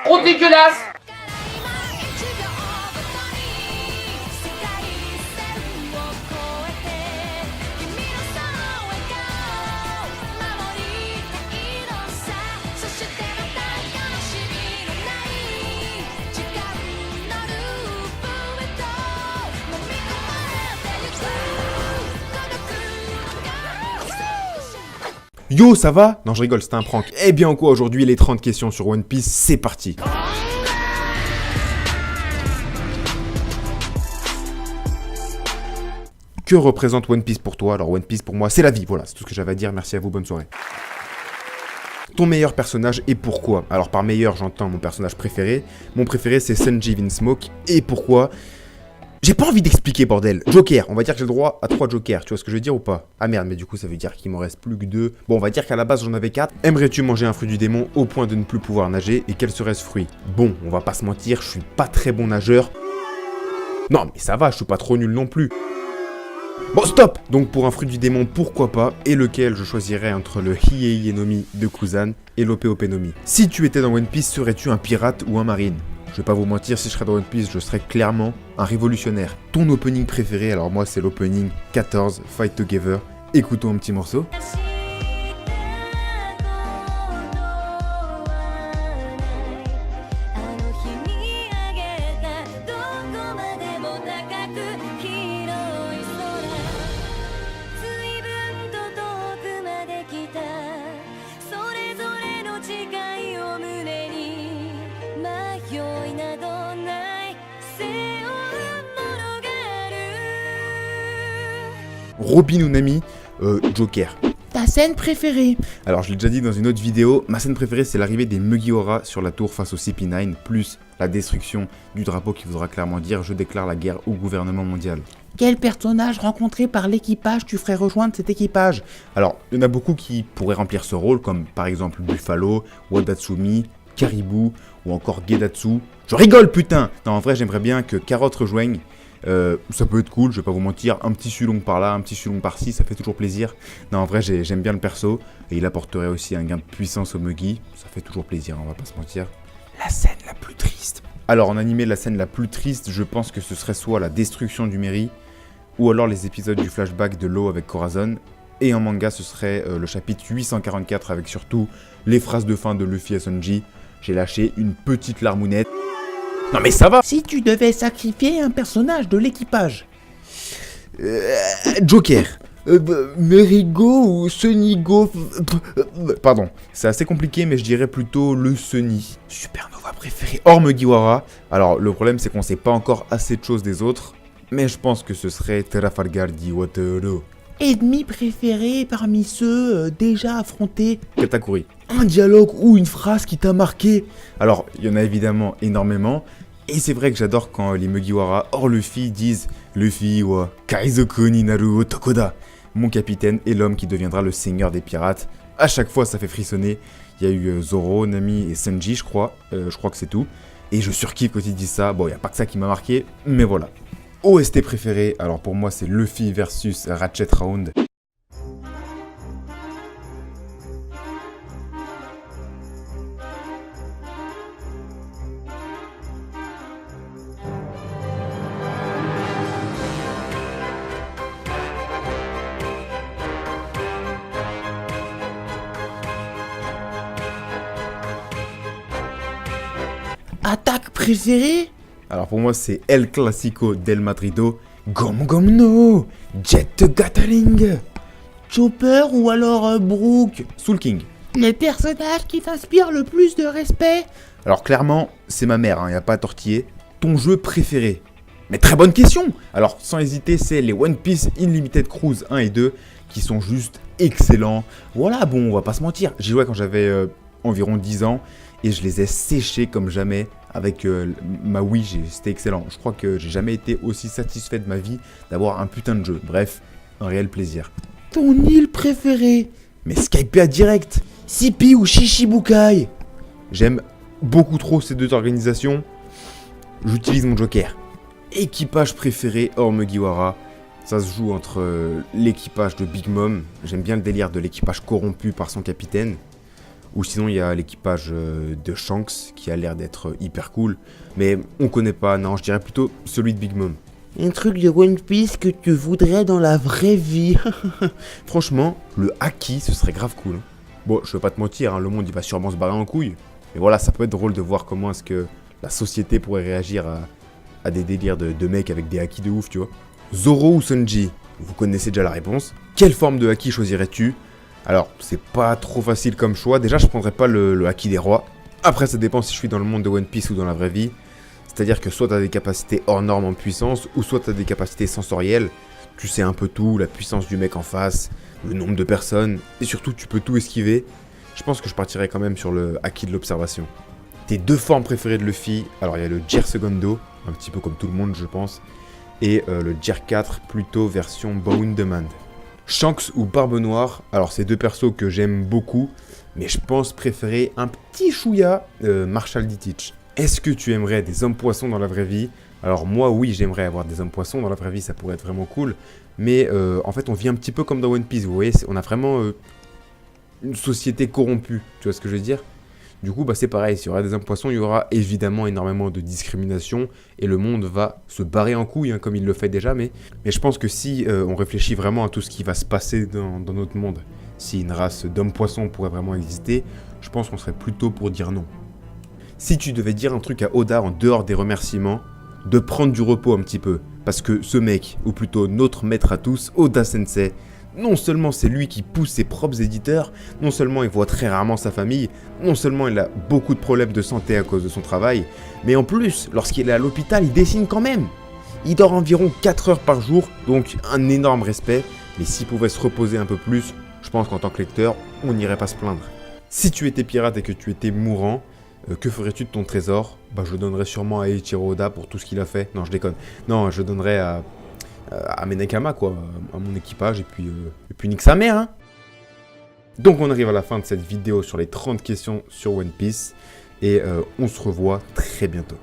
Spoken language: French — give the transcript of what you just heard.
Trop dégueulasse. Yo, ça va? Non, je rigole, c'était un prank. Eh bien quoi, aujourd'hui, les 30 questions sur One Piece, c'est parti. Que représente One Piece pour toi? Alors One Piece pour moi, c'est la vie, voilà, c'est tout ce que j'avais à dire, merci à vous, bonne soirée. Ton meilleur personnage et pourquoi? Alors par meilleur, j'entends mon personnage préféré. Mon préféré, c'est Sanji Vinsmoke. Et pourquoi? J'ai pas envie d'expliquer, bordel. Joker, on va dire que j'ai le droit à 3 jokers, tu vois ce que je veux dire ou pas? Ah merde, mais du coup ça veut dire qu'il m'en reste plus que 2. Bon, on va dire qu'à la base j'en avais 4. Aimerais-tu manger un fruit du démon au point de ne plus pouvoir nager? Et quel serait ce fruit? Bon, on va pas se mentir, je suis pas très bon nageur. Non mais ça va, je suis pas trop nul non plus. Bon, stop! Donc pour un fruit du démon, pourquoi pas? Et lequel je choisirais entre le Hiei Nomi de Kuzan et l'Ope Nomi? Si tu étais dans One Piece, serais-tu un pirate ou un marine? Je vais pas vous mentir, si je serais dans One Piece, je serais clairement un révolutionnaire. Ton opening préféré, alors moi c'est l'opening 14, Fight Together. Écoutons un petit morceau. Robin ou Nami, Joker. Ta scène préférée? Alors je l'ai déjà dit dans une autre vidéo, ma scène préférée c'est l'arrivée des Mugiwara sur la tour face au CP9, plus la destruction du drapeau qui voudra clairement dire je déclare la guerre au gouvernement mondial. Quel personnage rencontré par l'équipage tu ferais rejoindre cet équipage? Alors, il y en a beaucoup qui pourraient remplir ce rôle, comme par exemple Buffalo, Wadatsumi, Caribou ou encore Gedatsu. Je rigole putain! Non, en vrai j'aimerais bien que Carotte rejoigne. Ça peut être cool, je vais pas vous mentir, un petit Sulong par là, un petit Sulong par-ci, ça fait toujours plaisir. Non, en vrai, j'aime bien le perso, et il apporterait aussi un gain de puissance au Mugi, ça fait toujours plaisir, on va pas se mentir. La scène la plus triste. Alors, en animé, la scène la plus triste, je pense que ce serait soit la destruction du Meri, ou alors les épisodes du flashback de l'eau avec Corazon, et en manga, ce serait le chapitre 844 avec surtout les phrases de fin de Luffy à Sanji. J'ai lâché une petite larmounette. Non mais ça va! Si tu devais sacrifier un personnage de l'équipage? Joker. Merigo ou Sunigo. Pardon, c'est assez compliqué, mais je dirais plutôt le Sunny. Supernova préféré hors Mugiwara. Alors, le problème, c'est qu'on sait pas encore assez de choses des autres, mais je pense que ce serait Trafalgar di Waterloo. Ennemi préféré parmi ceux déjà affrontés? Katakuri. Un dialogue ou une phrase qui t'a marqué? Alors, il y en a évidemment énormément. Et c'est vrai que j'adore quand les Mugiwara hors Luffy disent Luffy wa Kaizoku ni naru otokoda. Mon capitaine est l'homme qui deviendra le seigneur des pirates. À chaque fois, ça fait frissonner. Il y a eu Zoro, Nami et Sanji, je crois. Je crois que c'est tout. Et je surkiffe quand ils disent ça. Bon, il n'y a pas que ça qui m'a marqué, mais voilà. OST préféré, alors pour moi, c'est Luffy versus Ratchet Round. Attaque préférée? Alors pour moi, c'est El Clasico del Madrido. Gom Gom no Jet Gatling. Chopper ou alors Brook? Soul King. Les personnages qui t'inspirent le plus de respect? Alors clairement, c'est ma mère, y a pas à tortiller. Ton jeu préféré? Mais très bonne question. Alors sans hésiter, c'est les One Piece Unlimited Cruise 1 et 2 qui sont juste excellents. Voilà, bon, on va pas se mentir. J'y jouais quand j'avais environ 10 ans et je les ai séchés comme jamais avec ma Wii, c'était excellent. Je crois que j'ai jamais été aussi satisfait de ma vie d'avoir un putain de jeu. Bref, un réel plaisir. Ton île préférée? Mais Skypea direct. Sipi ou Shichibukai? J'aime beaucoup trop ces deux organisations. J'utilise mon joker. Équipage préféré hors Mugiwara. Ça se joue entre l'équipage de Big Mom. J'aime bien le délire de l'équipage corrompu par son capitaine. Ou sinon, il y a l'équipage de Shanks qui a l'air d'être hyper cool. Mais on connaît pas, non, je dirais plutôt celui de Big Mom. Un truc de One Piece que tu voudrais dans la vraie vie. Franchement, le Haki, ce serait grave cool. Bon, je vais pas te mentir, hein, le monde il va sûrement se barrer en couille. Mais voilà, ça peut être drôle de voir comment est-ce que la société pourrait réagir à des délires de mecs avec des Haki de ouf, tu vois. Zoro ou Sanji? Vous connaissez déjà la réponse. Quelle forme de Haki choisirais-tu? Alors, c'est pas trop facile comme choix. Déjà, je prendrais pas le Haki des rois. Après, ça dépend si je suis dans le monde de One Piece ou dans la vraie vie. C'est-à-dire que soit tu as des capacités hors normes en puissance, ou soit tu as des capacités sensorielles. Tu sais un peu tout, la puissance du mec en face, le nombre de personnes, et surtout tu peux tout esquiver. Je pense que je partirais quand même sur le Haki de l'observation. Tes deux formes préférées de Luffy, alors il y a le Gear Segundo, un petit peu comme tout le monde je pense, et le Gear 4, plutôt version Bone Demand. Shanks ou Barbe Noire, alors c'est deux persos que j'aime beaucoup, mais je pense préférer un petit chouïa Marshall D. Teach. Est-ce que tu aimerais des hommes poissons dans la vraie vie? Alors moi oui, j'aimerais avoir des hommes poissons dans la vraie vie, ça pourrait être vraiment cool. Mais en fait on vit un petit peu comme dans One Piece, vous voyez, on a vraiment une société corrompue, tu vois ce que je veux dire? Du coup bah c'est pareil, s'il y aura des hommes poissons, il y aura évidemment énormément de discrimination et le monde va se barrer en couille, hein, comme il le fait déjà. Mais je pense que si on réfléchit vraiment à tout ce qui va se passer dans notre monde, si une race d'hommes poissons pourrait vraiment exister, je pense qu'on serait plutôt pour dire non. Si tu devais dire un truc à Oda en dehors des remerciements, de prendre du repos un petit peu, parce que ce mec, ou plutôt notre maître à tous, Oda Sensei, non seulement c'est lui qui pousse ses propres éditeurs, non seulement il voit très rarement sa famille, non seulement il a beaucoup de problèmes de santé à cause de son travail, mais en plus, lorsqu'il est à l'hôpital, il dessine quand même. Il dort environ 4 heures par jour, donc un énorme respect, mais s'il pouvait se reposer un peu plus, je pense qu'en tant que lecteur, on n'irait pas se plaindre. Si tu étais pirate et que tu étais mourant, que ferais-tu de ton trésor? Bah je le donnerais sûrement à Eiichiro Oda pour tout ce qu'il a fait. Non, je déconne. Non, je le donnerais à Menekama, quoi, à mon équipage, et puis nique sa mère, hein. Donc on arrive à la fin de cette vidéo sur les 30 questions sur One Piece, et on se revoit très bientôt.